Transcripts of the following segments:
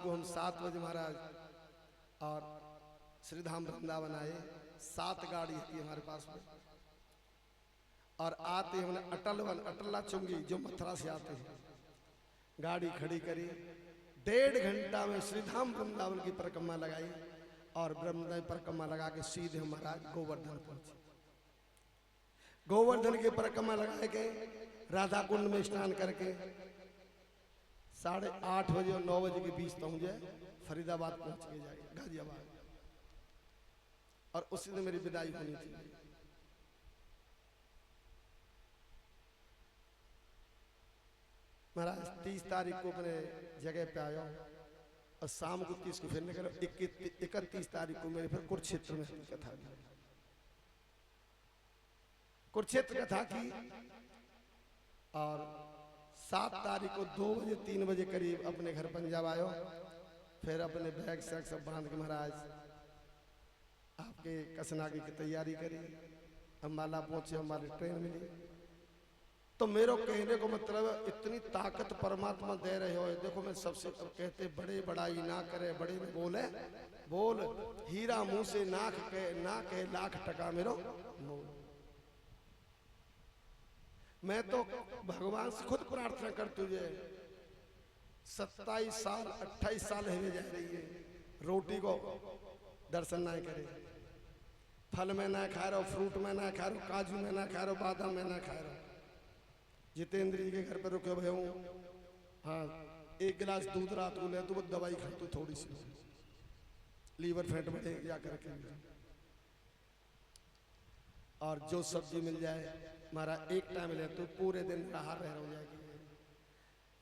को हम 7 बजे महाराज और श्रीधाम वृंदावन आए। 7 गाड़ी थी हमारे पास में और आते हमने अटल्ला चुंगी जो मथुरा से आते हैं गाड़ी खड़ी करी। 1.5 घंटा में श्रीधाम वृंदावन की परिक्रमा लगाई और वृंदावन परिक्रमा लगा के सीधे महाराज गोवर्धन पहुंचे। गोवर्धन की परिक्रमा लगा के राधा कुंड में स्नान करके 8:30 बजे और 9 बजे के बीच पहुंचे फरीदाबाद पहुंच के जाए गाजियाबाद और उसी दिन मेरी विदाई होनी थी। महाराज 30 तारीख को अपने जगह पे आया और शाम को 30 को फिर निकला। 31 तारीख को मेरे फिर कुरुक्षेत्र में कथा की, कुरुक्षेत्र कथा की और 7 तारीख को 2 बजे 3 बजे करीब अपने घर पंजाब आयो। फिर अपने बैग शैग सब बांध के महाराज आपके कसनागी की तैयारी करी। अम्बाला पहुंचे, हमारी ट्रेन मिली। तो मेरे कहने को मतलब इतनी ताकत परमात्मा दे रहे हो। देखो मैं सबसे कहते बड़े बड़ाई ना करे, बड़े में बोले बोल, हीरा मुंह से ना कहे लाख टका मेरो मोल। मैं तो भगवान से खुद प्रार्थना करती हूँ। 27 साल 28 साल है जा रही है, रोटी को दर्शन ना करे, फल में ना खा रहा, फ्रूट में ना खा रहा, काजू में ना खा रहा, बादाम में ना खा रहा। जितेंद्र जी के घर पर रुके हुए हूँ। हाँ, 1 गिलास दूध रात को ले तो वो दवाई खा तो थोड़ी सी लीवर फैट बढ़े या करके। और जो सब्जी मिल जाए हमारा एक टाइम ले तो पूरे दिन आहार रह हो जाएगी।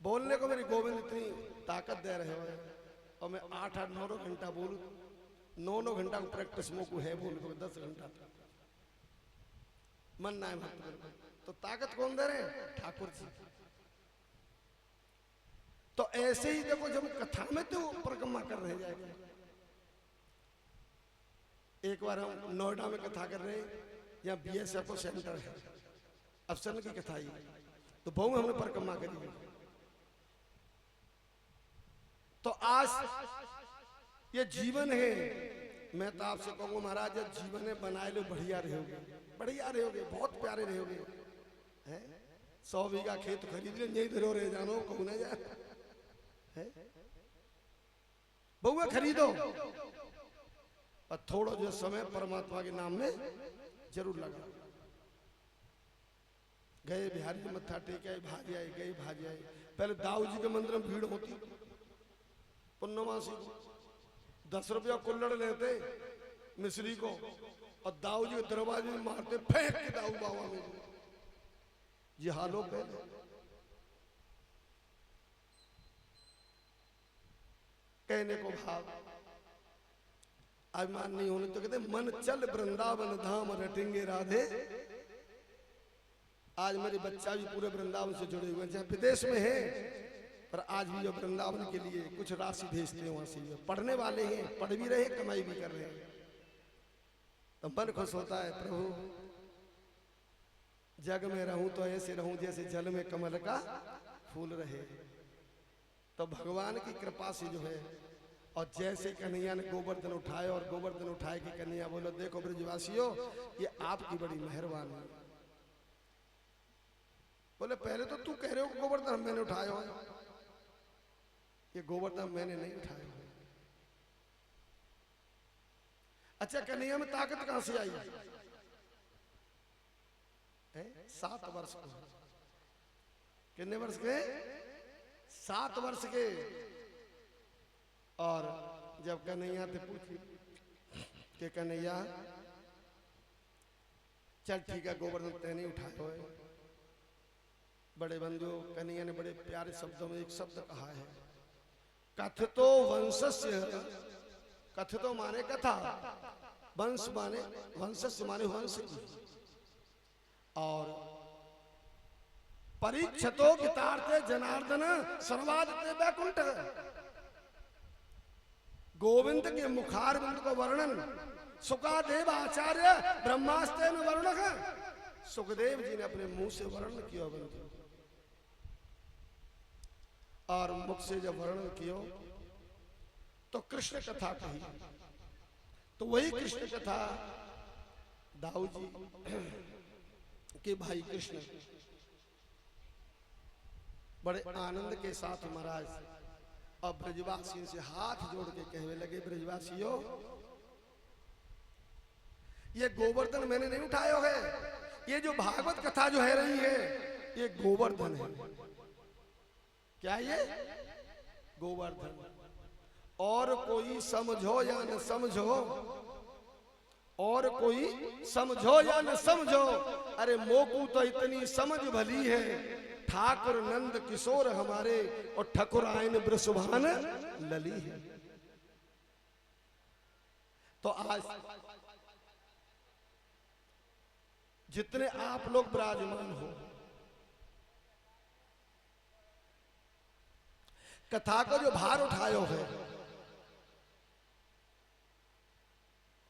बोलने को मेरी गोविंद इतनी ताकत दे रहे हो और मैं 8-8 9 घंटा बोलूँ। 9 घंटा को प्रैक्टिस मोकू है बोल को 10 घंटा मन ना है। तो ताकत कौन दे रहे? ठाकुर जी। तो ऐसे ही देखो जब कथा में तो परिक्रमा कर रहे जाएगा। एक बार हम नोएडा में कथा कर रहे, यहाँ BSF को सेंटर है, अफसर की कथा ही, तो बहु में हमने परिक्रमा करी। तो आज ये जीवन है, मैं तो आपसे कहूँगा महाराज जब जीवन है बनाए लो बढ़िया रहोगे, बढ़िया रहोगे, बहुत प्यारे रहोगे। 100 बीघा खेत खरीद ले नहीं धरो रहे जानो कहूँ ना जाए बहुआ खरीदो और थोड़ा जो समय परमात्मा के नाम में जरूर लगा। गए बिहारी जी मत्था टेके आए, भाजी आए, गए भाजी आए। पहले दाऊ जी के मंदिर में भीड़ होती, पुन्नमासी 10 रुपया कुल्लड़ लेते मिश्री को और दाऊ जी के दरवाजे में मारते, फेंक के दाऊ बाबा में ये हालों पे। कहने को भाव अभिमान नहीं होने तो कहते मन चल वृंदावन धाम रटेंगे राधे। आज मेरे बच्चा भी पूरे वृंदावन से जुड़े हुए हैं, चाहे विदेश में है पर आज भी जो वृंदावन के लिए कुछ राशि भेजते हैं वहां से पढ़ने वाले हैं, पढ़ भी रहे, कमाई भी कर रहे हैं। तो मन खुश होता है, प्रभु जग में रहूं तो ऐसे रहूं जैसे जल में कमल का फूल रहे। तो भगवान की कृपा से जो है, और जैसे कन्हैया ने गोवर्धन उठाया और गोवर्धन उठाए कि कन्हैया बोलो देखो ब्रजवासियों ये आपकी बड़ी मेहरबानी है। बोले पहले तो तू कह रहे हो गोवर्धन मैंने उठाया हो, ये गोवर्धन मैंने नहीं उठाया। अच्छा कन्हैया में ताकत कहां से आई? 7 वर्ष को। कितने वर्ष के? 7 वर्ष के। और जब कन्हैया से पूछी कि कन्हैया चल ठीक है गोवर्धन तैने उठाया हो। बड़े बंधु कन्हैया ने बड़े प्यारे शब्दों में एक शब्द कहा है, कथतो वंशस्य। कथतो माने कथा, वंश माने वंशस्य माने वंश की, और परीक्षतो गीतार्थे जनार्दन सर्वादते वैकुंठ। गोविंद के मुखारविंद को वर्णन सुखदेव आचार्य ब्रह्मास्त्र में वर्णन सुखदेव जी ने अपने मुंह से वर्णन किया। और मुख से जब वर्णन किया तो कृष्ण कथा कही। तो वही कृष्ण कथा दाऊ जी के भाई कृष्ण बड़े आनंद के साथ महाराज अब ब्रजवासियों से हाथ जोड़ के कहने लगे, ब्रजवासियों ये गोवर्धन मैंने नहीं उठाया है, ये जो भागवत कथा जो है रही है ये गोवर्धन है। क्या ये गोवर्धन? और कोई समझो या न समझो, और कोई समझो या न समझो, अरे मोकू तो इतनी समझ भली है, ठाकुर नंद किशोर हमारे और ठकुर आयन ब्रसुभान लली है। तो आज जितने आप लोग विराजमान हो, कथा को जो भार उठायो है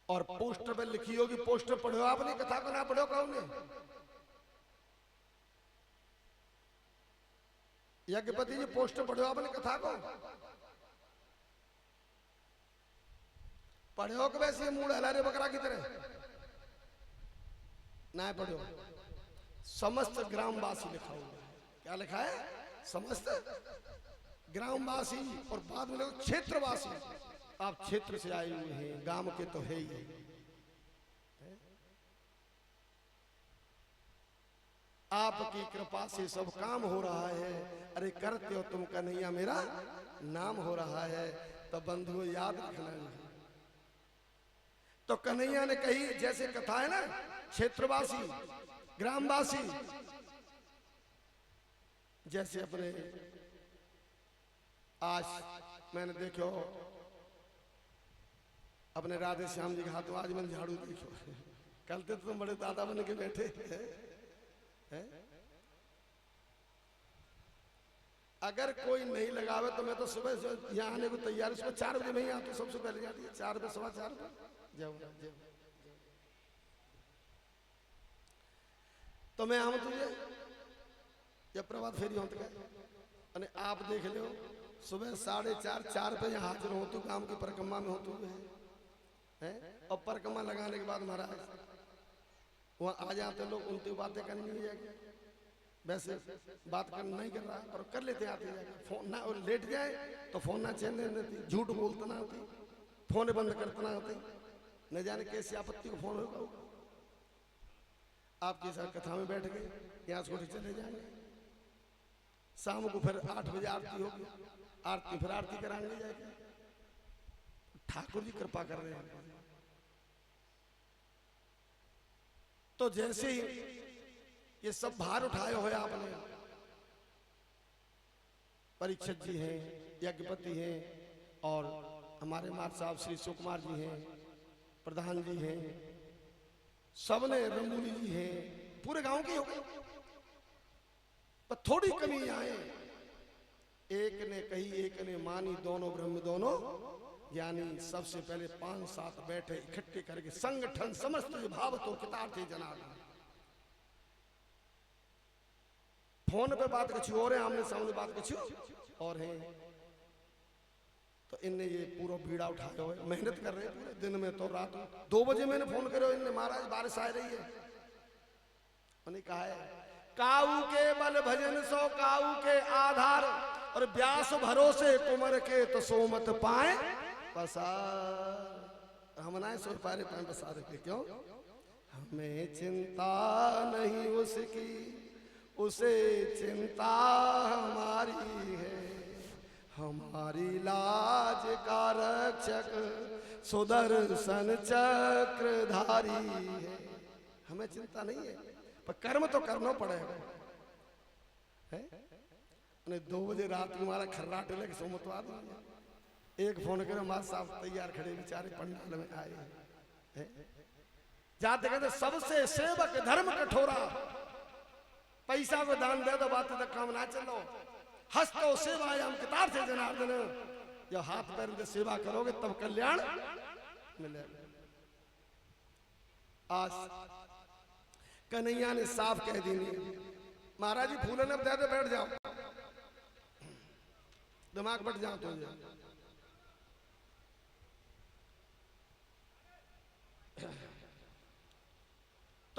और पोस्टर पे लिखी होगी, पोस्टर पढ़ो आपने, कथा को ना पढ़ो कहो ने। यज्ञपति जी पोस्टर पढ़ो आपने कथा को, पढ़ो कि वैसे मूड हलारे बकरा की तरह ना पढ़ो। समस्त ग्रामवासी लिखा हुआ है। क्या लिखा है? समस्त ग्रामवासी, और बाद में लोग क्षेत्रवासी। आप क्षेत्र से आए हुए हैं, गांव के तो है ही। आपकी कृपा से सब काम हो रहा है। अरे करते हो तुम कन्हैया, मेरा नाम हो रहा है। तो बंधुओं याद रखना। तो कन्हैया ने कही, जैसे कथा है ना, क्षेत्रवासी ग्रामवासी, जैसे अपने आज मैंने देखो अपने राधे श्याम जी के हाथों आज मैंने झाड़ू देखो। कल तो तुम बड़े दादा बन के बैठे हैं। अगर कोई नहीं लगावे तो मैं तो सुबह से यहाँ आने को तैयार, सुबह 4 बजे में ही आता, सबसे पहले जाती है 4 बजे, 4:15 बजे जाओ। तो मैं आऊँ तुझे जब प्रभात फेरी हो तो आप देख लो, सुबह 4:30 4 पे यहाँ हाजिर हो, तू काम की परिक्रमा में हो तू है। और परिक्रमा लगाने के बाद महाराज वहाँ आ जाते लोग, उनकी बातें करनी नहीं जाएगी। वैसे बात करना नहीं कर रहा पर कर लेते आते जाके। फोन ना और लेट जाए तो फोन ना चलने देती, झूठ बोलते ना होती, फोन बंद करते ना होते, न जाने कैसी आपत्ति को फोन होगा। आपके साथ कथा में बैठ गए, यहाँ छोटे चले जाएंगे। शाम को फिर 8 बजे आरती होगी, आरती फिर आरती कराने जाएगी। ठाकुर जी कृपा कर रहे हैं। तो जैसे ही ये सब भार उठाए हुए आपने, परीक्षित जी हैं, यज्ञपति हैं, और हमारे मार साहब श्री सुकुमार जी हैं, प्रधान जी हैं, सबने, रंगूली जी हैं, पूरे गांव के हो गए। पर थोड़ी कमी आए, एक ने कही एक ने मानी, दोनों ब्रह्म दोनों ज्ञानी। सबसे पहले 5-7 बैठे इकट्ठे करके संगठन समस्त भाव तो कितार्थे जनार्दन। फोन पे बात कुछ और है, आमने सामने बात कुछ और है। तो इनने ये पूरा बीड़ा उठाया हुआ, मेहनत कर रहे हैं पूरे दिन में। तो रात 2 बजे मैंने फोन करो, इनने महाराज बारिश आ रही है। मैंने कहा है काऊ के बल भजन सो काऊ के आधार, और व्यास भरोसे कुमर के तो सोमत पाए पसार। हम ना सो पारे पाए पसार के, क्यों? हमें चिंता नहीं उसकी, उसे चिंता हमारी है। हमारी लाज का रक्षक सुदर्शन चक्रधारी है। हमें चिंता नहीं है, पर कर्म तो करना पड़ेगा। है 2 बजे रात में हमारा खर्राटे लगे सोमतवा दिया। एक फोन करे, माँ साहब तैयार खड़े बेचारे पंडाल में आए। जाते कहते सबसे सेवक धर्म कठोरा, पैसा को दान दे दो बातें तक काम ना चलो। हस्तो सेवायाम कितार्थे जनार्दन, जब हाथ पैर से सेवा करोगे तब कल्याण मिलेगा। आज कन्हैया ने साफ कह दी, महाराज जी फूलन अब दे दो, बैठ जाओ, दिमाग बट जाओ। तो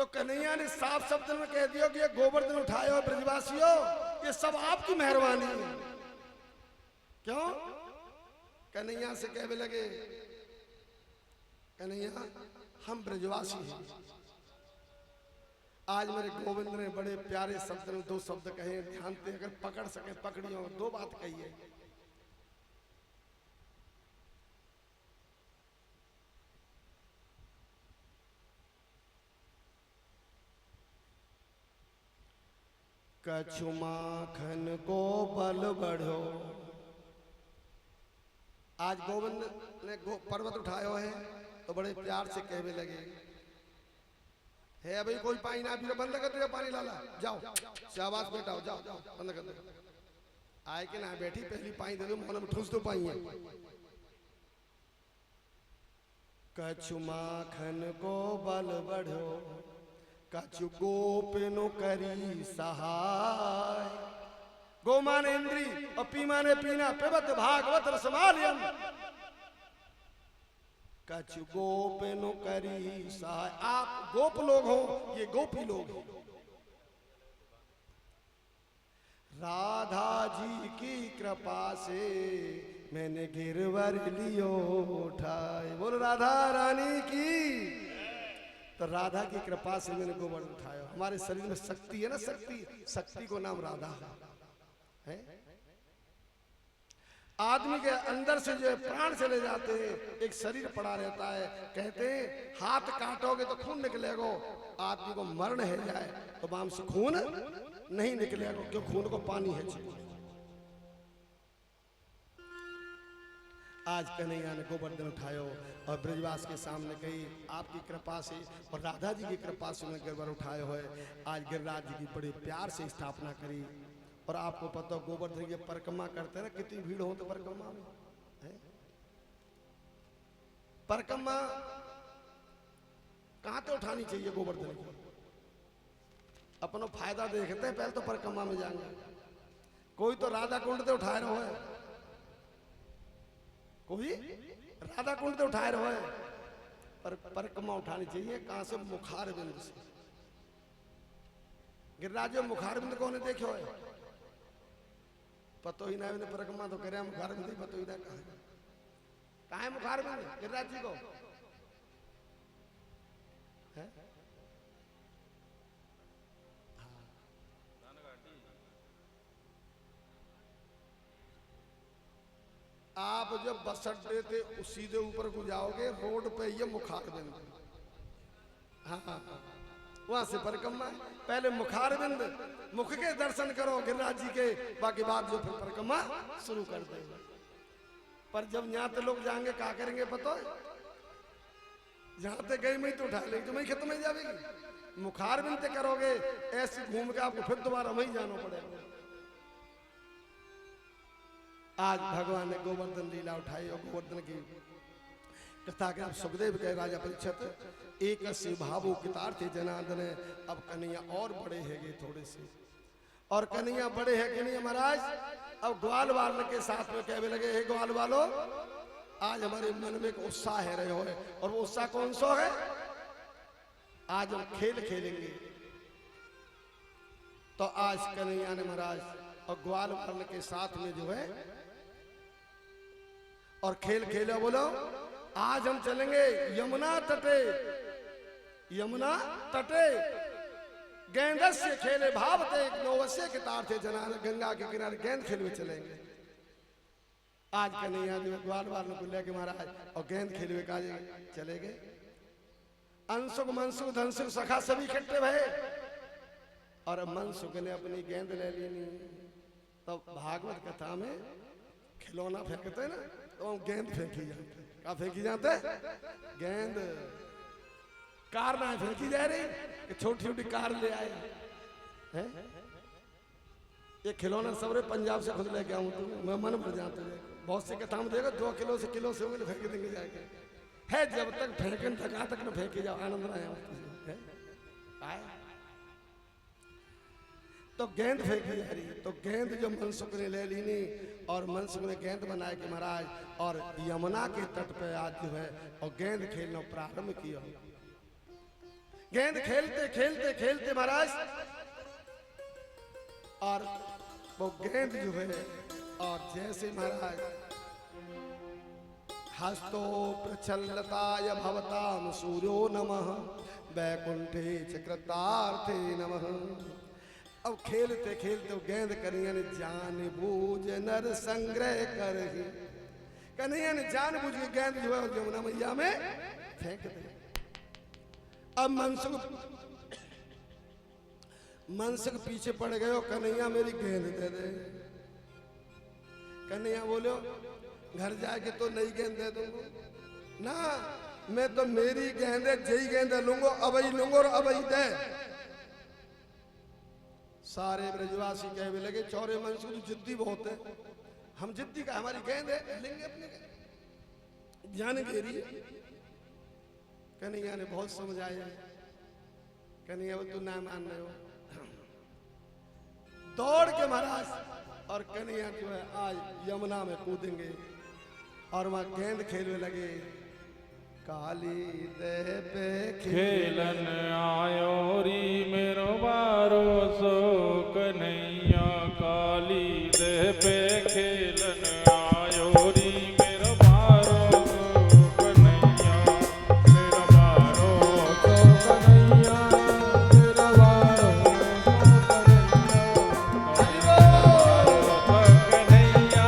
तो कन्हैया ने साफ शब्द में कह दिया कि ये गोवर्धन उठाए हो ब्रजवासियों, ये सब आपकी मेहरबानी है। क्यों? कन्हैया से कहने लगे, कन्हैया हम ब्रजवासी हैं, आज मेरे गोविंद ने बड़े प्यारे शब्द में दो शब्द कहे, ध्यान से अगर पकड़ सके पकड़ियो, दो बात कही है। कछु माखन को बल बढ़ो। आज गोविंद ने पर्वत उठायो है तो बड़े प्यार से कहने लगे, है भाई कोई पानी ना पी, बंद कर दे पानी लाला, जाओ शाबाश बेटा, जाओ जाओ बंद कर दे। आए कि ना बैठी, पहली पानी दे दो, मोहन में ठूस दो पानी है। कछु माखन को बल बढ़ो, कछु गोपिनो करी सहाय। गो माने इंद्री और पी माने पीना, पिबत भागवत रसमालयम। कछु गोपिनो करी सहाय। आप गोप लोग हो, ये गोपी लोग हो। राधा जी की कृपा से मैंने गिरवर लियो उठाए। बोलो राधा रानी की। तो राधा की कृपा से मैंने गोबर उठाया। हमारे शरीर में शक्ति है ना, शक्ति को नाम राधा है। आदमी के अंदर से जो प्राण चले जाते हैं, एक शरीर पड़ा रहता है। कहते हैं हाथ काटोगे तो खून निकलेगा, आदमी को मरण है जाए तो बाम से खून नहीं निकलेगा, क्यों? खून को पानी है चाहिए। आज कन्हैया ने गोवर्धन उठायो और ब्रजवास के सामने कही, आपकी कृपा से और राधा जी की कृपा से मैं गिरवर उठायो है। आज गिरिराज जी की बड़े प्यार से स्थापना करी। और आपको पता हो गोवर्धन की परिक्रमा करते हैं ना, कितनी भीड़ हो तो परिक्रमा में है। परिक्रमा कहां तो उठानी चाहिए गोवर्धन की? अपनो फायदा देखते हैं, पहले तो परिक्रमा में जाएंगे। कोई तो राधा कुंड से उठाए रहो है, कोई राधा कुंड से उठाए रहो है, पर परिक्रमा उठानी चाहिए कहां से? मुखार बिंद से। गिरिराज मुखार बिंद कौन देखो है? पतो ही ना, परिक्रमा तो करे मुखार बिंद, पतो ही ना कहा है मुखार बिंद गिरिराज जी को है? आप जब बस अड्डे थे उस सीधे ऊपर को जाओगे, रोड पे ये मुखार बिंद। हाँ, वहां से परिक्रमा। पहले मुखार बिंद, मुख के दर्शन करो गिरिराज जी के, बाकी बात जो फिर परिक्रमा शुरू कर देंगे। पर जब यहाँ पे लोग जाएंगे क्या करेंगे पता है? जहां तक गई मैं तो उठा लेंगे, तो मैं खत्म ही जाएगी। मुखार बिंद करोगे ऐसे घूम के आपको फिर दोबारा वहीं जाना पड़ेगा। आज भगवान ने गोवर्धन लीला उठाई और गोवर्धन की कथा के अब सुखदेव कहे, राजा परीक्षित एक भावो कितार्थे जनार्दन। अब कन्हैया और बड़े हैगे थोड़े से, और कन्हैया बड़े है कि नहीं महाराज? अब ग्वाल वालों के साथ में कहने लगे, हे ग्वाल वालों, आज हमारे मन में एक उत्साह है रहे हो, और वो उत्साह कौन सा है? आज हम खेल खेलेंगे। तो आज कन्हैया ने महाराज और ग्वाल वालों के साथ में जो है और खेल खेला। बोलो आज हम चलेंगे यमुना तटे, यमुना तटे गेंदस्य खेले भावते नौवस्य के तार थे जना, गंगा के किनारे गेंद खेलने चलेंगे। आज कन्हैया जो ग्वाल वालों को लेके महाराज और गेंद खेलने का चले गए। अंशुक मनसुख धनसुख सखा सभी इकट्ठे भये, और मनसुख ने अपनी गेंद ले ली। तो भागवत कथा में खिलौना फेंकते ना, तो हम गेंद फेंकी जाते। क्या फेंकी जाते? गेंद। कार ना फेंकी जा रही कि छोटी छोटी कार ले आए हैं। ये खिलौना सबरे पंजाब से खुद लेके आऊं तो मैं मन भर जाते हैं। बहुत से कथा में देखो 2 किलो से किलो से होंगे फेंक देंगे जाके है। जब तक फेंकन थका तक न फेंके जाओ, आनंद ना आए। तो गेंद फेंकी जा रही है। तो गेंद जो मनसुख ने ले ली नहीं, और मनसुख ने गेंद बनाया कि महाराज, और यमुना के तट पे आज जो है और गेंद खेलना प्रारंभ किया। गेंद खेलते खेलते खेलते महाराज, और वो गेंद जो है, और जैसे महाराज हस्तो प्रचलताय भवतां सूर्यो नमः वैकुंठे चक्रतार्थे नमः। अब खेलते खेलते गेंद कन्हैया ने जान बूझ नर संग्रह कर ही, कन्हैया ने जान बूझ के गेंद जो है यमुना मैया में फेंक दे। अब मनसुख पीछे पड़ गए, कन्हैया मेरी गेंद दे दे। कन्हैया बोलो घर जाके तो नई गेंद दे दूंगा ना, मैं तो मेरी गेंद है, जई गेंद लूंगा, अबई लूंगा और अबई दे। सारे ब्रजवासी कहने लगे चौरे मनसुख तो जिद्दी बहुत है, हम जिद्दी का, हमारी गेंद है, लेंगे अपनी गेंद। जान घेरी। कन्हैया ने बहुत समझाया, कन्हैया वो तू ना मान रहे हो। दौड़ के महाराज, और कन्हैया जो है आज यमुना में कूदेंगे, और वहां गेंद खेलने लगे। काली देह पे खेलन आयो री मेरो बारो सो कन्हैया, काली देह पे खेलन आयो री मेरो बारो सो कन्हैया, मेरो बारो सो कन्हैया, मेरो बारो सो कन्हैया,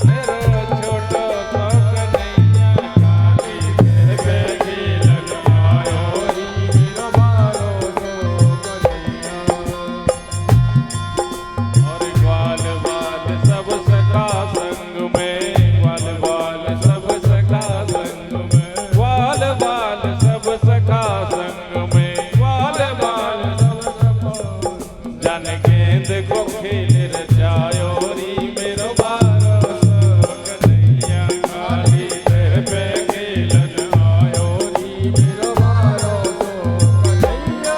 मेरो छोटो सो कन्हैया, काली देह पे खेलन आयो री मेरो बारो सो कन्हैया। और ग्वाल बाल सब सखा संग में, ग्वाल बाल सब सखा संग में, ग्वाल बाल सब सखा संग में, ग्वाल बाल सब सखा। जन गेंद को खेल रचायो री मेरो बारो सो कन्हैया, काली देह पे खेलन आयो री मेरो बारो सो कन्हैया।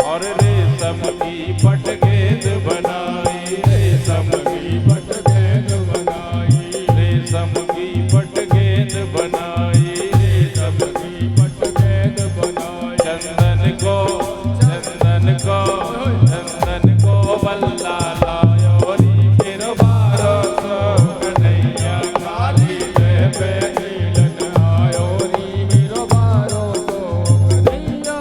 और रेशम की पट गेंद बनाई, रेशम की पट गेंद बनाई, रेशम की पट गेंद बनाई, रेशम की पट गेंद बनाई। चंदन को चंदन को चंदन को बल्ला लायो री मेरो बारो सो कन्हैया, काली देह पे खेलन आयो री मेरो बारो सो कन्हैया।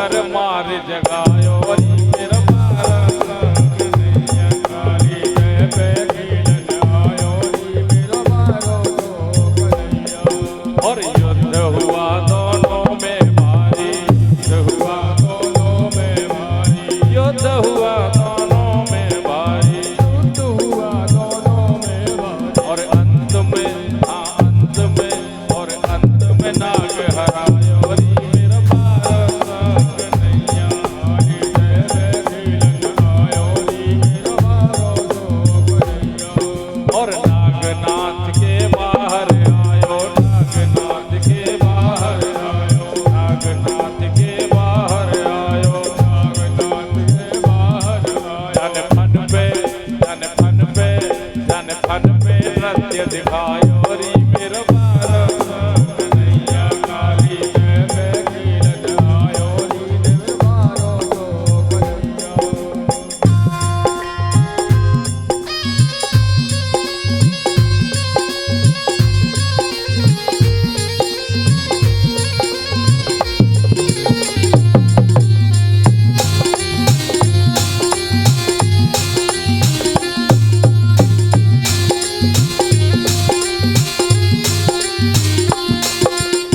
कर मार जगायो री मेरा बारा संग नैया काली जय बैठीलन आयो री मेरा बारो तो कन्हैया। और युद्ध हुआ दोनों में भारी, युद्ध हुआ दोनों में भारी, युद्ध हुआ दोनों में भारी, युद्ध हुआ दोनों में भारी। और अंत में, हाँ अंत में, और अंत में नाग हरायो री मेरा बारा संग नैया काली जय बैठीलन आयो री मेरा बारो तो कन्हैया। और नागनाथ के बाहर आयो, नागनाथ के बाहर आयो, नागनाथ के बाहर आयो, नागनाथ के बाहर आयो। जन फन पे, जन फन पे, जन फन पे नृत्य दिखायो री मेरा बारा संग नैया काली जय बैठीलन आयो री मेरा बारो तो कन्हैया।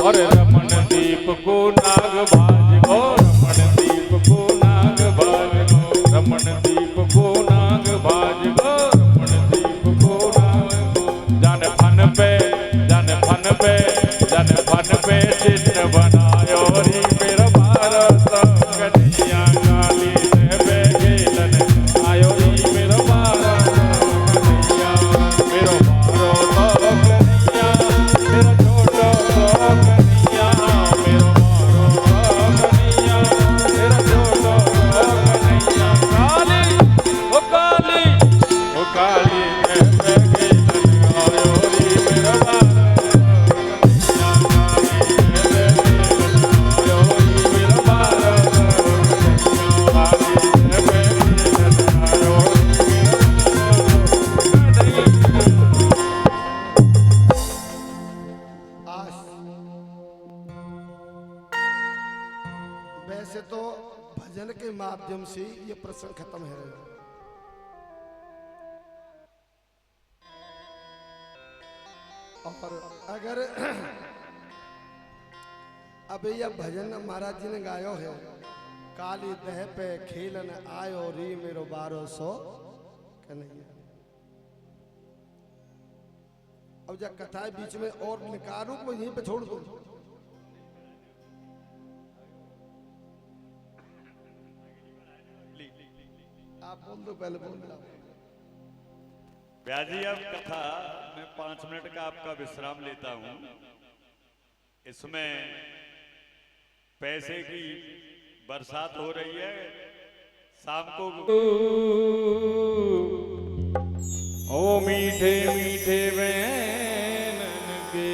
और रमन दीप को नाग भाज गो, रमन दीप को नाग भाज गो, रमन दीप को नाग भाज गो, रमन दीप को नाग। जन फन पे, जन फन पे, जन फन पे चिन्ह बनायो री मेरा बारा संग नैया काली जय बैठीलन आयो री मेरा बारा संग नैया। मेरो बारो तो कन्हैया, मेरा छोटो तो कन्हैया, मेरो बारो तो कन्हैया, मेरा छोटो तो कन्हैया। काली ओ काली, ओ काली जय बैठीलन आयो री मेरा बारा संग नैया काली जय बैठीलन आयो री मेरा बारा संग नैया काली जय बैठीलन आयो री आज वैसे तो भजन के माध्यम से ये प्रसंग खत्म है, और अगर अब यह भजन महाराज जी ने गायो है, काली दह पे खेलन आयो री मेरो बारो सो कन्हैया। अब जब कथा है बीच में और निकालू को यहीं पे छोड़ दो। आप बोल दो, पहले बोल दो। ब्याजी अब कथा मैं 5 मिनट का आपका विश्राम लेता हूं। इसमें पैसे की बरसात हो रही है। शाम को ओ मीठे मीठे वैनन के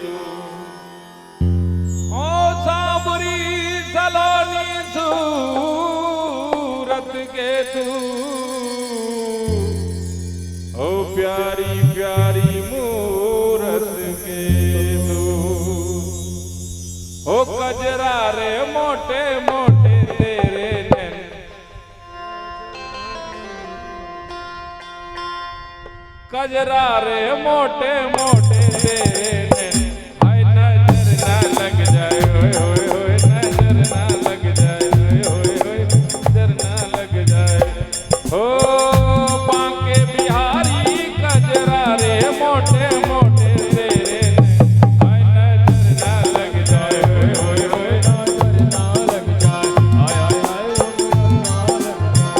तू, ओ साबरी सलोनी सूरत के तू, ओ प्यारी प्यारी मूरत के तू, ओ कजरा रे मोटे मोटे तेरे नैन, कजरा रे मोटे मोटे तेरे नैन। हाय नजर ना लग जाए, होए होए होए, नजर ना लग जाए, होए होए होए, नजर ना लग जाए। हो बांके बिहारी कजरा रे मोटे मोटे तेरे नैन। हाय नजर ना लग जाए, होए होए होए, नजर ना लग जाए। हाय हाय हाय, नजर ना लग जाए।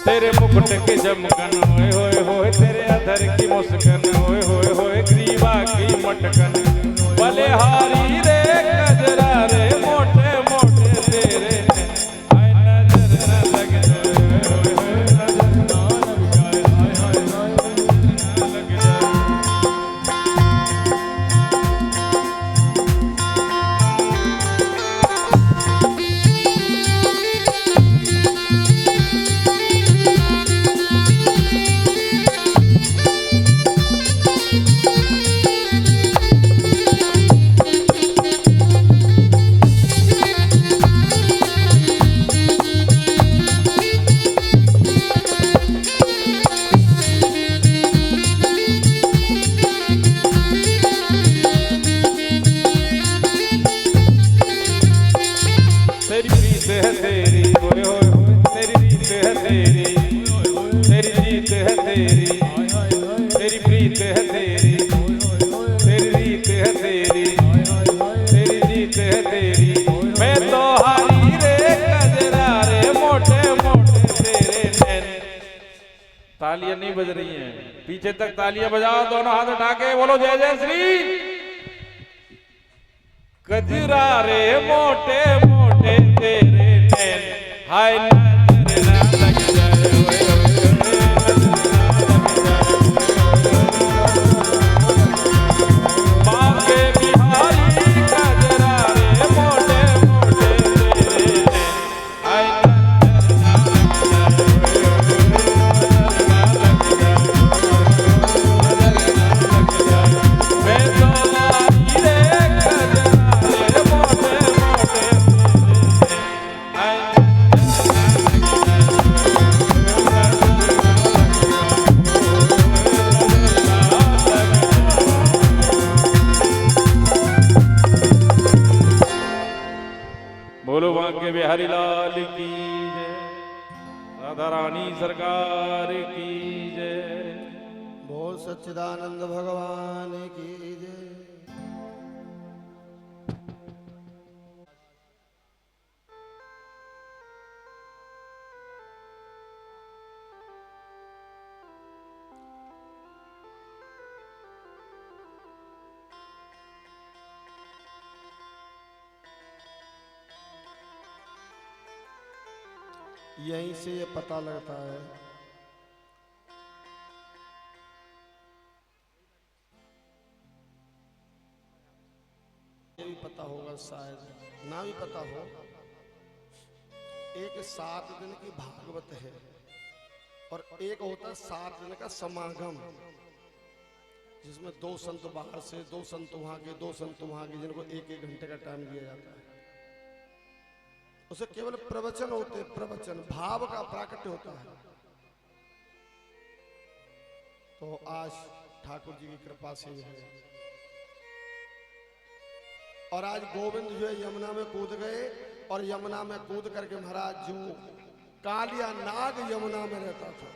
तेरे मुकुट के चमकन होए होए होए, तेरे अधर की मुस्कान होए होए होए, ग्रीवा की मटकन बलिहारी रे कजरा रे मोटे मोटे तेरे हाय नजर न लग जाए, होए होए नजर ना लग जाए, हाय हाय हाय नजर न लग जाए। तेरी प्रीत है तेरी होए होए होए, तेरी रीत है तेरी तेरी रीत है तेरी तेरी प्रीत है तेरी तेरी रीत है तेरी तेरी रीत है तेरी, मैं तो हारी रे कजरा रे मोटे मोटे तेरे नैन। तालियां नहीं बज रही हैं, पीछे तक तालियां बजाओ, दोनों हाथ उठा के बोलो जय जय श्री। कजरा रे मोटे मोटे तेरे नैन, हाय नजर ना लग जाए, होए होए नजर ना लग जाए। मांगे बिहारी कजरा रे मोटे मोटे तेरे नैन, हाय नजर ना लग जाए, होए होए नजर ना लग जाए, मैं तो लाई रे कजरा मोटे मोटे बोलो बांके बिहारी लाल की जय, राधा रानी सरकार की जय। बोल सच्चिदानंद भगवान की जय। यहीं से ये पता लगता है ये भी पता होगा, शायद ना भी पता हो, एक 7 दिन की भागवत है और एक होता है 7 दिन का समागम, जिसमें 2 संत बाहर से, 2 संत वहां के, 2 संत वहां के, जिनको 1-1 घंटे का टाइम दिया जाता है। उसे केवल प्रवचन होते, प्रवचन भाव का प्राकट्य होता है। तो आज ठाकुर जी की कृपा से है, और आज गोविंद जो है यमुना में कूद गए, और यमुना में कूद करके महाराज जो कालिया नाग यमुना में रहता था,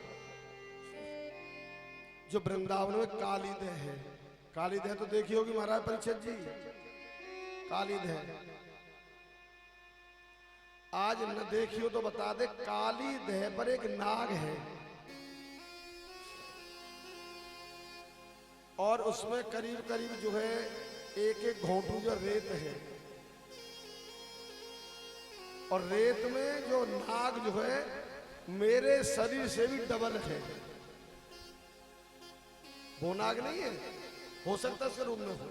जो वृंदावन में कालीदह है, कालीदह तो देखी होगी महाराज परीक्षित जी, कालीदह आज न देखियो तो बता दे, कालीदह पर एक नाग है और उसमें करीब करीब जो है 1-1 घोंटू जो रेत है, और रेत में जो नाग जो है मेरे शरीर से भी डबल है। वो नाग नहीं है, हो सकता है रूप में हो।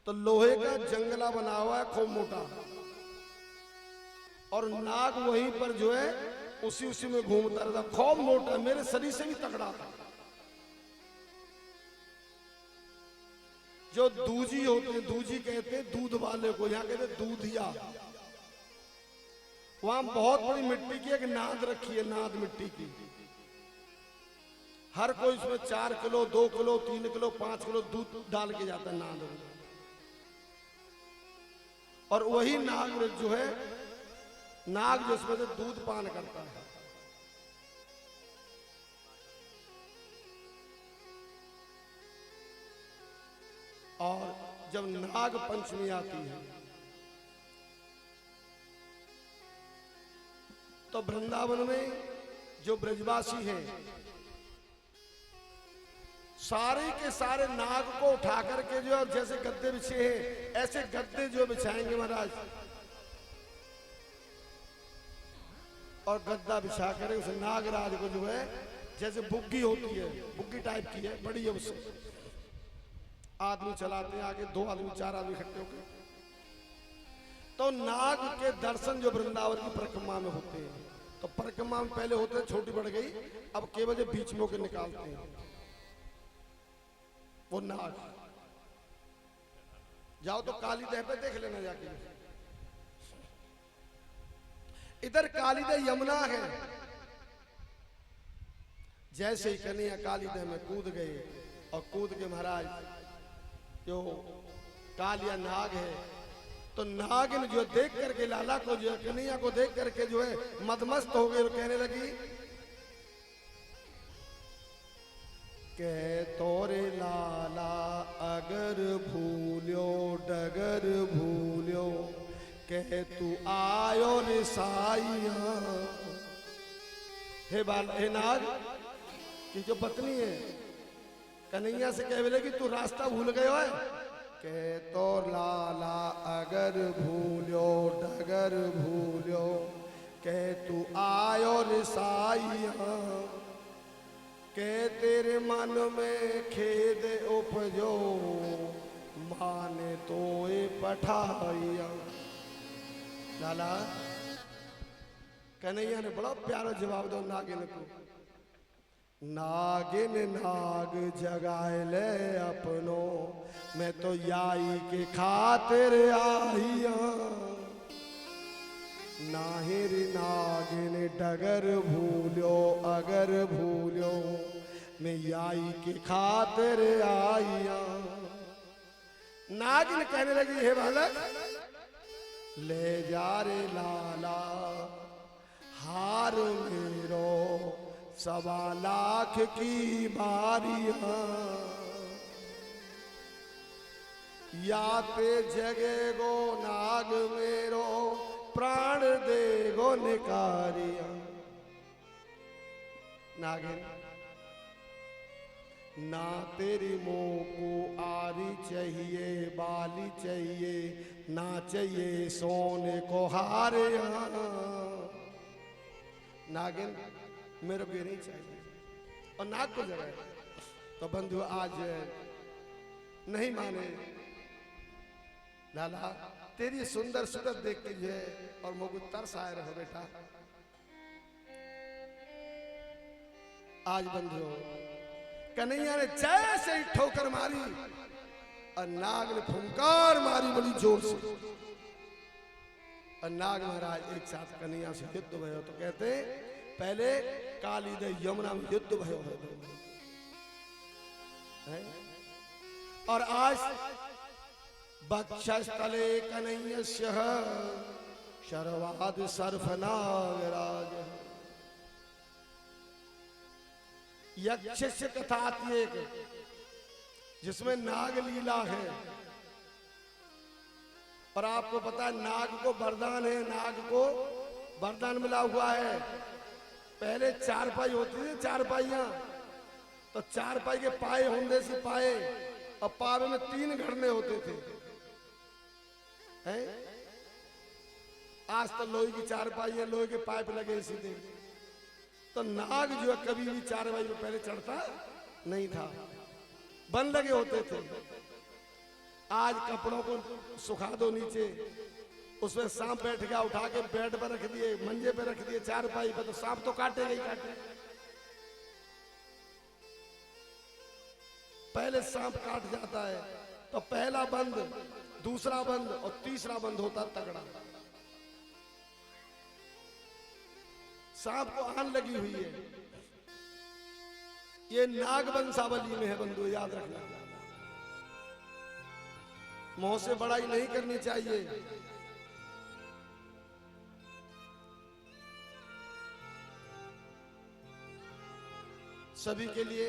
तो लोहे का जंगला बना हुआ है खूब मोटा, और नाग वहीं पर जो है उसी में घूमता रहता, खूब मोटा, मेरे शरीर से भी तगड़ा था। जो दूजी होते हैं, दूजी कहते हैं दूध वाले को, यहाँ कहते हैं दूधिया। वहां बहुत बड़ी मिट्टी की एक नाद रखी है, नाद मिट्टी की, हर कोई उसमें 4 किलो 2 किलो 3 किलो 5 किलो दूध डाल के जाता है नाद में, और वही नाग जो है, नाग जिसमें से दूध पान करता है। और जब नाग पंचमी आती है तो वृंदावन में जो ब्रजवासी हैं सारे के सारे नाग को उठा करके जो है जैसे गद्दे बिछे हैं ऐसे गद्दे जो बिछाएंगे महाराज, और गद्दा बिछा कर उस नागराज को जो है जैसे बुग्गी होती है, बुग्गी टाइप की है, बड़ी है, उससे आदमी चलाते हैं आगे, 2 आदमी 4 आदमी इकट्ठे होकर। तो नाग के दर्शन जो वृंदावन की परिक्रमा में होते हैं, तो परिक्रमा में पहले होते हैं छोटी बढ़ गई, अब केवल बीच में होकर निकालते हैं वो नाग। जाओ तो काली दह पे देख लेना जाके, इधर काली दह यमुना है। जैसे ही कन्हैया काली दह में कूद गए और कूद के महाराज जो कालिया नाग है, तो नागिन जो देख करके लाला को जो कन्हैया को देख करके जो है मदमस्त हो गई और कहने लगी के तोरे लाला अगर भूल्यो डगर भूल्यो कह तू आयो रे साइया। हे नाग की जो पत्नी है कन्हैया से कह बोले कि तू रास्ता भूल गयो है, कह तो लाला अगर भूल्यो डगर भूल्यो कह तू आयो रे साइया। के तेरे मन में खेद उपजो माने तो पठाइया। लाला कन्हैया ने बड़ा प्यारा जवाब दो नागिन को, नागिन नाग जगाए ले अपनो मैं तो याई के खातिर आहिया। नाहिर नागिन डगर भूल्यो अगर भूल्यो मैं याई के खातिर आइया। नागिन कहने लगी हे बालक ले जा रे लाला हार मेरो 1.25 लाख की बारियां, या ते जगे गो नाग मेरो प्राण दे गो निकारिया। नागिन ना तेरी मोह को आरी चाहिए बाली चाहिए ना चाहिए सोने को हारिया। नागिन मेरे को ये नहीं चाहिए और नाग को जगाए। तो बंधु आज नहीं माने, लाला तेरी सुंदर सूरत देख के जो है और मुझको तरस आए रहो बेटा। आज बंधु कन्हैया ने जैसे ही ठोकर मारी और नाग ने फुंकार मारी बड़ी जोर से, और नाग महाराज एक साथ कन्हैया से युद्ध भयो। तो कहते पहले काली दह यमुना में युद्ध भयो है, और आज बक्षस्थले कन्हैयस्य शर्वाद सर्फनागराज। यक्षस्य कथा आती है जिसमें नाग लीला है, और आपको पता है नाग को वरदान है, नाग को वरदान मिला हुआ है। पहले 4 पाई होती थी, 4 पाइयां, तो 4 पाई के पाए होंगे से पाए, और पावे में 3 घड़ने होते थे हैं? आज तो लोहे की 4 पाई है, लोहे के पाइप लगे सीधे। तो नाग जो है कभी भी 4 पाई में पहले चढ़ता नहीं था, बन लगे होते थे। आज कपड़ों को सुखा दो नीचे, उसमें सांप बैठ गया, उठा के बेड पर रख दिए, मंजे पे रख दिए 4 पाई पे, तो सांप तो काटेगा ही काटे। पहले सांप काट जाता है तो पहला बंद, दूसरा बंद और तीसरा बंद होता तगड़ा। सांप को आन लगी हुई है, ये नाग वंशावली में है बंधु, याद रखना। मुंह से बड़ाई नहीं करनी चाहिए। सभी के लिए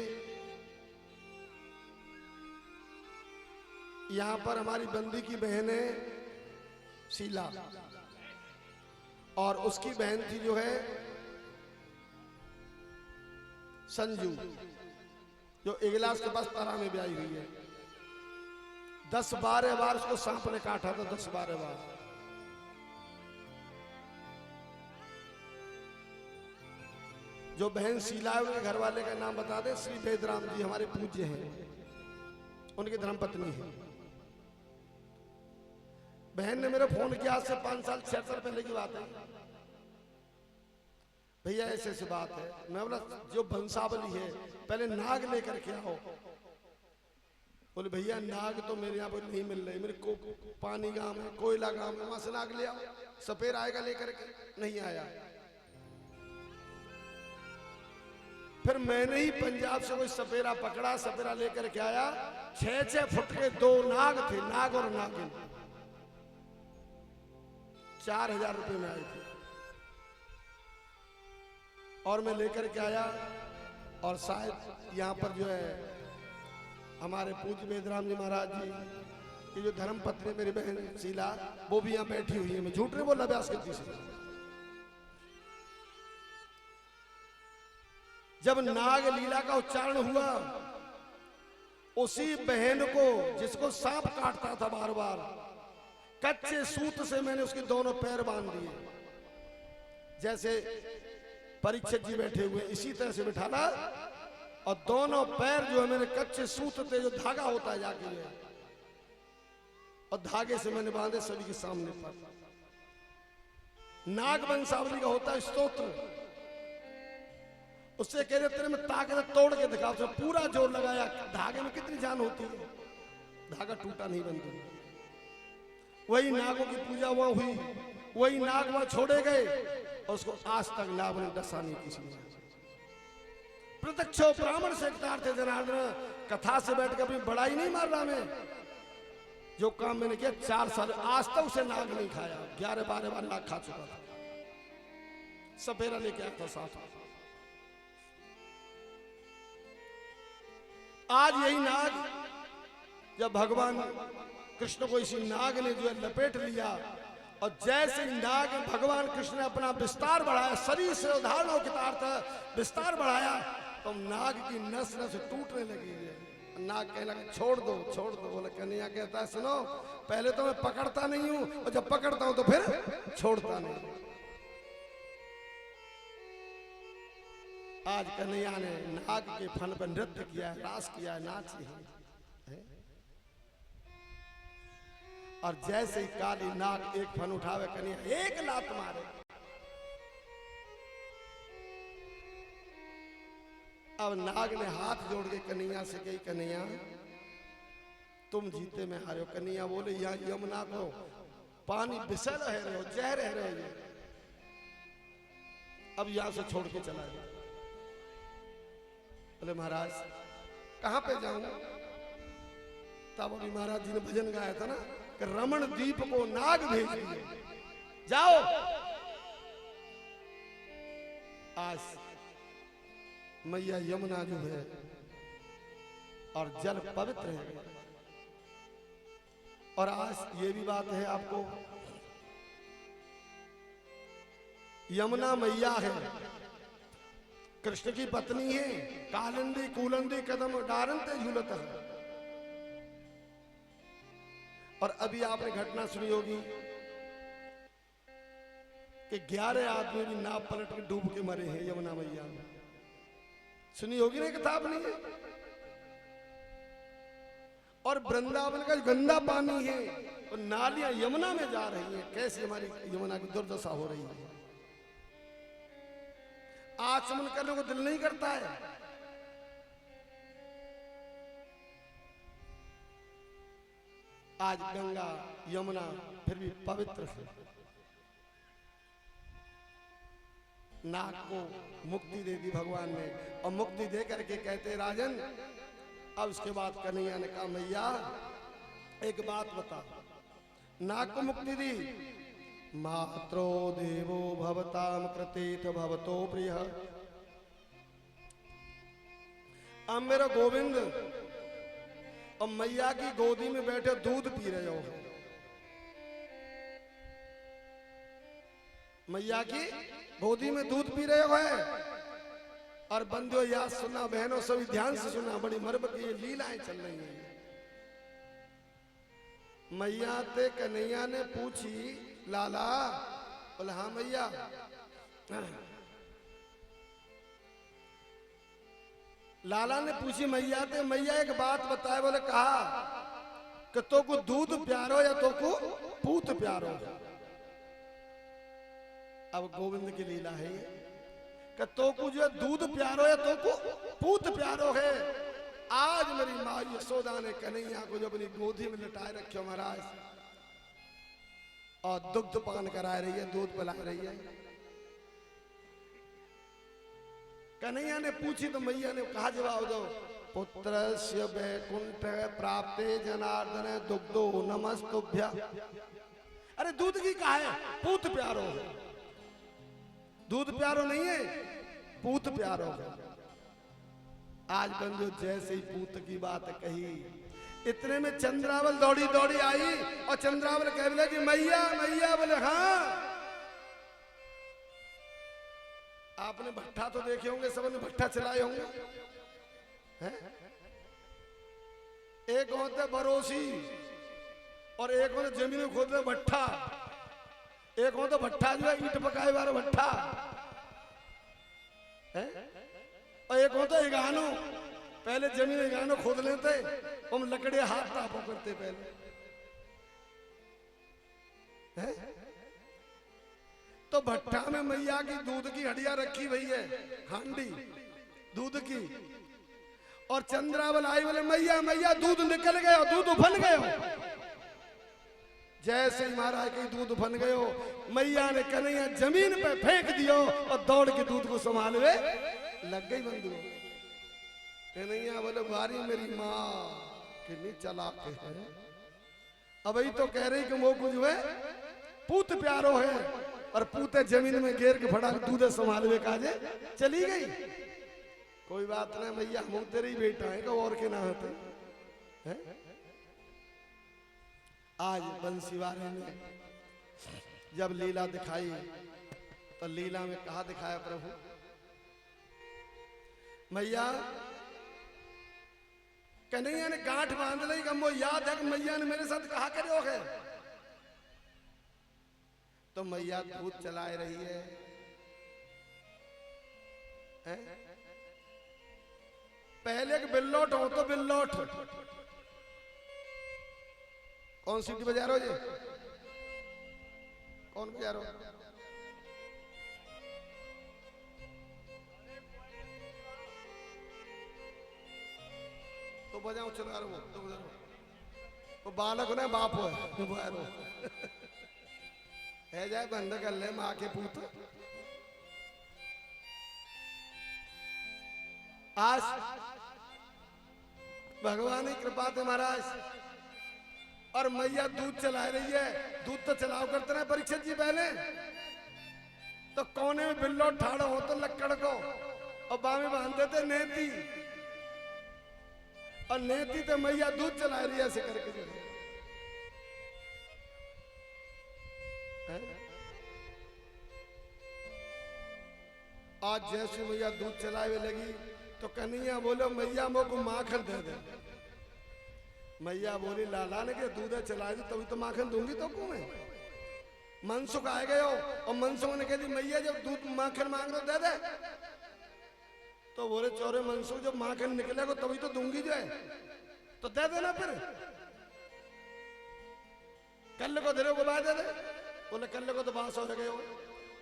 यहां पर हमारी बंदी की बहन है शीला, और उसकी बहन थी जो है संजू, जो इगलास के पास तारा में ब्याही हुई है। 10-12 बार उसको सांप ने काटा था, 10-12 बार। जो बहन शीला है उनके घर वाले का नाम बता दे, श्री वेदराम जी हमारे पूज्य हैं, उनकी धर्मपत्नी है। बहन ने मेरे फोन किया, आज से 5 साल 6 साल पहले की बात है, भैया ऐसे ऐसे बात है। मैं बोला जो बंसावली है पहले नाग लेकर के आओ। बोले भैया नाग तो मेरे यहाँ पर नहीं मिल रहे, मेरे को पानी गांव है, कोयला गांव है, वहां से नाग ले आओ। सपेर आएगा लेकर के, नहीं आया। फिर मैंने ही पंजाब से कोई सपेरा पकड़ा, सपेरा लेकर के आया। 6-6 फुट के 2 नाग थे, नाग और नागिन। 4000 रुपए में आए थे। और मैं लेकर के आया, और शायद यहाँ पर जो है हमारे पूज्य वेदराम जी महाराज जी की जो धर्म पत्नी मेरी बहन शीला, वो भी यहाँ बैठी हुई है। मैं झूठ नहीं बोला व्यास कृति से। जब नाग लीला का उच्चारण हुआ, उसी बहन को जिसको सांप काटता था बार बार, कच्चे सूत से मैंने उसके दोनों पैर बांध दिए। जैसे परीक्षक जी बैठे हुए इसी तरह से बिठाना, और दोनों पैर जो है मैंने कच्चे सूत थे, जो धागा होता है जाके है, और धागे से मैंने बांधे सभी के सामने पर। नाग वंशावली का होता है स्तोत्र, उससे कह रहे तेरे में ताकत तोड़ के दिखा। उसने पूरा जोर लगाया, धागे में कितनी जान होती है, धागा टूटा नहीं बंधु। वही नागों की पूजा वहां हुई, वही नाग वहां छोड़े गए, और उसको आज तक नाग ने डसा नहीं किसी ने। प्रत्यक्ष ब्राह्मण से थे जनार्दन, कथा से बैठ कर अपनी बड़ाई नहीं मार रहा मैं। जो काम मैंने किया 4 साल, आज तक उसे नाग नहीं खाया। 11-12 बार नाग खा चुका था। सपेरा लेके आया था साथ में। आज यही नाग, जब भगवान कृष्ण को इसी नाग ने जो है लपेट लिया, और जैसे नाग भगवान कृष्ण ने अपना विस्तार बढ़ाया, शरीर से उदाहरण के विस्तार बढ़ाया, तो नाग की नस नस टूटने लगी है। नाग कहने लगा छोड़ दो छोड़ दो। बोले कन्हैया कहता है सुनो, पहले तो मैं पकड़ता नहीं हूं, और जब पकड़ता हूं तो फिर छोड़ता नहीं। आज कन्हैया ने नाग के फन पर नृत्य किया है, रास किया है, नाच है। और जैसे ही काली नाग एक फन उठावे, कन्हैया एक लात मारे। अब नाग ने हाथ जोड़ के कन्हैया से कही, कन्हैया तुम जीते में हारे हो। कन्हैया बोले यहाँ यमुना को पानी बिसर रहे हो, जह रहे हो, अब यहां से छोड़ के चला गया। बोले महाराज कहां पे जाऊं? तब अभी महाराज जी ने भजन गाया था ना कि रमण द्वीप को नाग भेज दिए, जाओ। आज मैया यमुना जो है और जल पवित्र है। और आज ये भी बात है आपको, यमुना मैया है, कृष्ण की पत्नी है। कालिंदी कूलंदी कदम डारनते झूलत है। और अभी आपने घटना सुनी होगी कि 11 आदमी भी नाव पलट के डूब के मरे हैं यमुना मैया में। सुनी होगी ना कथा अपनी। और वृंदावन का गंदा पानी है, और नालियां यमुना में जा रही हैं। कैसे हमारी यमुना की दुर्दशा हो रही है। आचमन करने को दिल नहीं करता है। आज गंगा यमुना फिर भी पवित्र है। नाग को मुक्ति दे दी भगवान ने, और मुक्ति दे करके कहते राजन, अब उसके बाद कन्हैया ने कहा मैया एक बात बता। नाग को मुक्ति दी, मात्रो देवो भवताम कृतेत भवतो प्रिय। अब मेरा गोविंद और मैया की गोदी में बैठे दूध पी रहे हो। मैया की गोदी में दूध पी रहे हो है। और बंदियों याद सुना, बहनों सभी ध्यान से सुना, बड़ी मर्म की ये लीलाएं चल रही हैं। मैया ते कन्हैया ने पूछी, लाला? बोला हाँ मैया। लाला ने पूछी मैया ते, मैया एक बात बताए। बोले कहा कि तो को दूध प्यारो या तो को पूत प्यारो। अब गोविंद की लीला है कि तो को जो दूध प्यारो या तो को पूत प्यारो है। आज मेरी माँ यशोदा ने कन्हैया को जो अपनी गोदी में लटाए रखे महाराज, और दुग्ध पान करा रही है, दूध पिला रही है। कन्हैया ने पूछी तो मैया ने कहा जवाब दो, पुत्रस्य वैकुंठ प्राप्ते जनार्दन दुग्धो नमस्तुभ्य। अरे दूध की कहा है? पूत प्यारो है। दूध प्यारो नहीं है, पूत प्यारो है। आज बंधु जैसे ही पूत की बात कही, इतने में चंद्रावल दौड़ी दौड़ी आई और चंद्रावल कह बोले कि मैया मैया। बोले हाँ। आपने भट्ठा तो देखे होंगे, सबने भट्ठा चलाए होंगे हैं? एक होते बरोसी और एक होते जमीन में खोदते भट्ठा। एक होता भट्ठा जो है ईंट पकाए वाला भट्ठा है, और एक होता इगानो। पहले जमीन इगानो खोद लेते, हम लकड़े हाथ टापो करते पहले है? तो भट्ठा में मैया की दूध की हड्डियां रखी हुई है, हांडी दूध की। और चंद्रावल आई, बोले मैया मैया दूध निकल गया, दूध उफन गया। जैसे ही महाराज के दूध उफन गयो, मैया ने कन्हैया जमीन पे फेंक दियो और दौड़ के दूध को संभालवे लग गई। बंधु कन्हैया बोले बारी मेरी माँ कितनी चालाक है। अब ही तो कह रही कि वो कुछ है पूत प्यारो है, और पूते जमीन में घेर के फड़ा दूध संभालवे काजे चली गई। कोई बात नहीं भैया, हम तेरे ही बेटा है, और के ना होते हैं? आज बंसीवाले ने जब लीला दिखाई तो लीला में कहा दिखाया प्रभु? मैया कन्हैया ने गांठ बांध ली कि वो याद है कि मैया ने मेरे साथ कहा करो है। तो मैया दूध चलाए रही है, हैं? पहले एक बिल्लोट हो तो बिल्लोट। कौन सीटी बजा रहे हो जी? कौन बजा रहे हो? तो बजाओ, चला रहे हो तो बजा। वो बालक ने बाप हो है जाए बंद कर ले माँ के पूत। आज भगवान की कृपा थे महाराज, और मैया दूध चला रही है। दूध तो चलाओ करते रहे परीक्षित जी पहले। तो कोने में बिल्लो ठाड़ो हो तो लक्कड़ को, और बामे बांध देते नेती, और नेती तो मैया दूध चला रही है ऐसे करके जो है। आज जैसे मैया दूध चलाए लगी तो कन्हैया बोलो मैया मोको माखन दे दे। मैया बोली लाला ने के दूध चला दी तभी तो माखन दूंगी तो क्यों है? मनसुख आए गए हो, और मनसुख ने कह दी मैया जब दूध माखन मांग रहे दे दे। तो बोले चौरे मनसुख जब माखन निकलेगा तभी तो दूंगी जो है, तो दे देना फिर। कल को दे को बाद दे दे। बोले कल को तो बांस हो गए हो,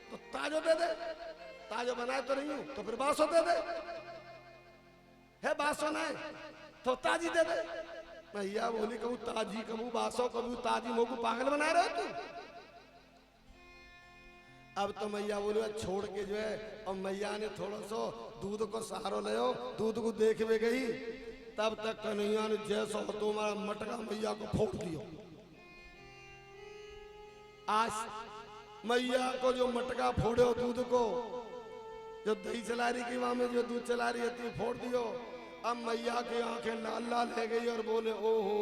तो ताजो दे दे। ताजो बनाए तो नहीं हूं तो फिर बांसो दे दे। है बांस होना है तो ताजी दे दे। मैया बोली कबू ताजी कबू बासो कबू ताजी, मोको पागल बना रहे हो तू? अब तो मैया बोली छोड़ के जो है, और मैया ने थोड़ा सा दूध को सहारो ले, दूध को देख में गई। तब तक कन्हैया ने जैसा तुम्हारा मटका मैया को फोड़ दियो। आज मैया को जो मटका फोड़े हो दूध को, जो दही चला रही की वहां में जो दूध चला रही थी फोड़ दियो। अब मैया की आंखें लाल लाल रह गई और बोले ओहो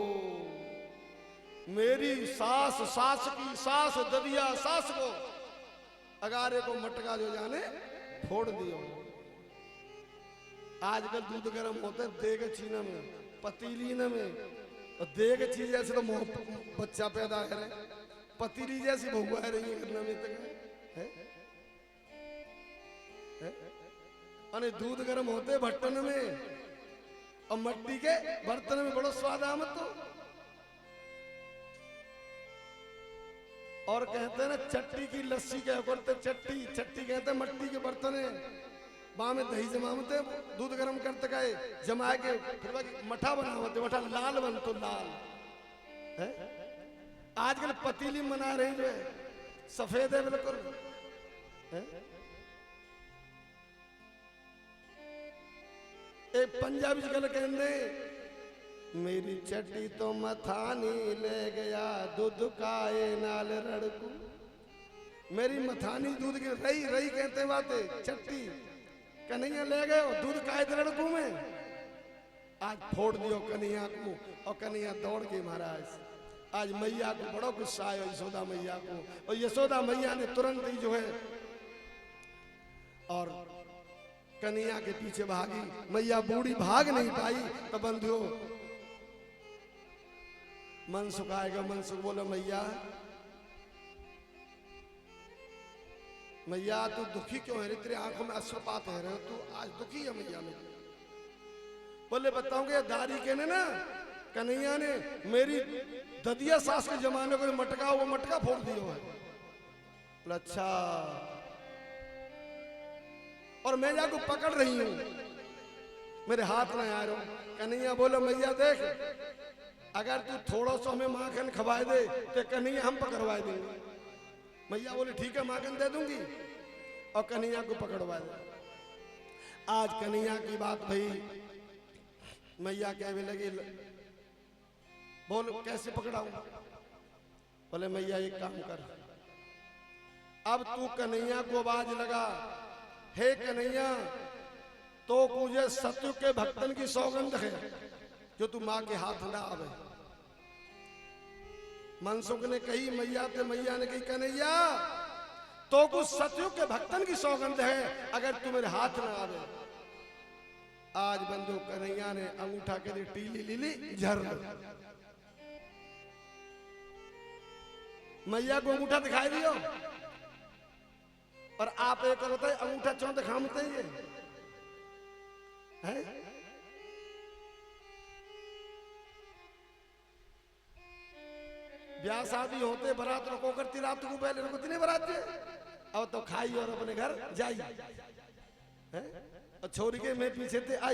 मेरी सास, सास की सास ददिया सास को अगारे को मटका जो जाने फोड़ दियो। आजकल दूध गर्म होते देग छीना में, पतीली में, और देग चीज जैसे तो बच्चा पैदा करे, पतीली जैसी बहुआ है रही है। अने दूध गर्म होते भट्टन में और मट्टी के बर्तन में बड़ो स्वाद आमद तो। और कहते हैं ना चट्टी की लस्सी क्या करते, चट्टी चट्टी कहते हैं मट्टी के बर्तन है, वहां में दही जमावते दूध गर्म करते गए जमा के फिर मठा बनावते, मठा लाल बन तो लाल है। आजकल पतीली बना रहे जो है सफेद है बिल्कुल है? एक पंजाबी गल कहते मेरी चट्टी तो मथानी ले गया दूध काए नाल रड़कू। मेरी मथानी दूध की रही रही कहते बातें चट्टी कन्हैया ले गए दूध काए रड़कू में। आज फोड़ दियो कन्हैया को और कन्हैया दौड़ के महाराज। आज मैया को बड़ा गुस्सा आयो यशोदा मैया को, और यशोदा मैया ने तुरंत ही जो है और कन्हैया के पीछे भागी। मैया बूढ़ी भाग नहीं पाई तो बंधुओं मन सुखाएगा। मन सुख बोलो मैया मैया तू दुखी क्यों है? तेरी आंखों में अश्रुपात है रहे तू आज दुखी है मैया मेरी। बोले बताऊंगे दारी के ने ना कन्हैया ने मेरी ददिया सास के जमाने को मटका वो मटका फोड़ दिया है। बोला अच्छा, और मैं जाको पकड़ रही हूं मेरे हाथ में आ रहा हूं। कन्हैया बोलो मैया देख अगर तू थोड़ा सा हमें माखन खवाए दे तो कन्हैया हम पकड़वा देंगे। मैया बोले ठीक है माखन दे दूंगी और कन्हैया को पकड़वा दे। आज कन्हैया की बात भई, मैया कहने लगी बोल कैसे पकड़ाऊं? बोले मैया एक काम कर, अब तू कन्हैया को आवाज लगा हे कन्हैया तो मुझे सत्यु के भक्तन की सौगंध है जो तू मां के हाथ ना आवे। मनसुख ने कही मैया ते मैया ने कही कन्हैया तो कुछ सत्यु के भक्तन की सौगंध है अगर तू मेरे हाथ ना आवे। आज बंधु कन्हैया ने अंगूठा के लिए टीली लीली झर मैया को अंगूठा दिखाई दियो। और आप एक बताए अंगूठा क्यों दिखाते हैं? ब्याह शादी होते बारात रखो करती रात को पहले रुकती नहीं बारात अब तो खाई और अपने घर जाई। और छोरी के मैं पीछे थे आई।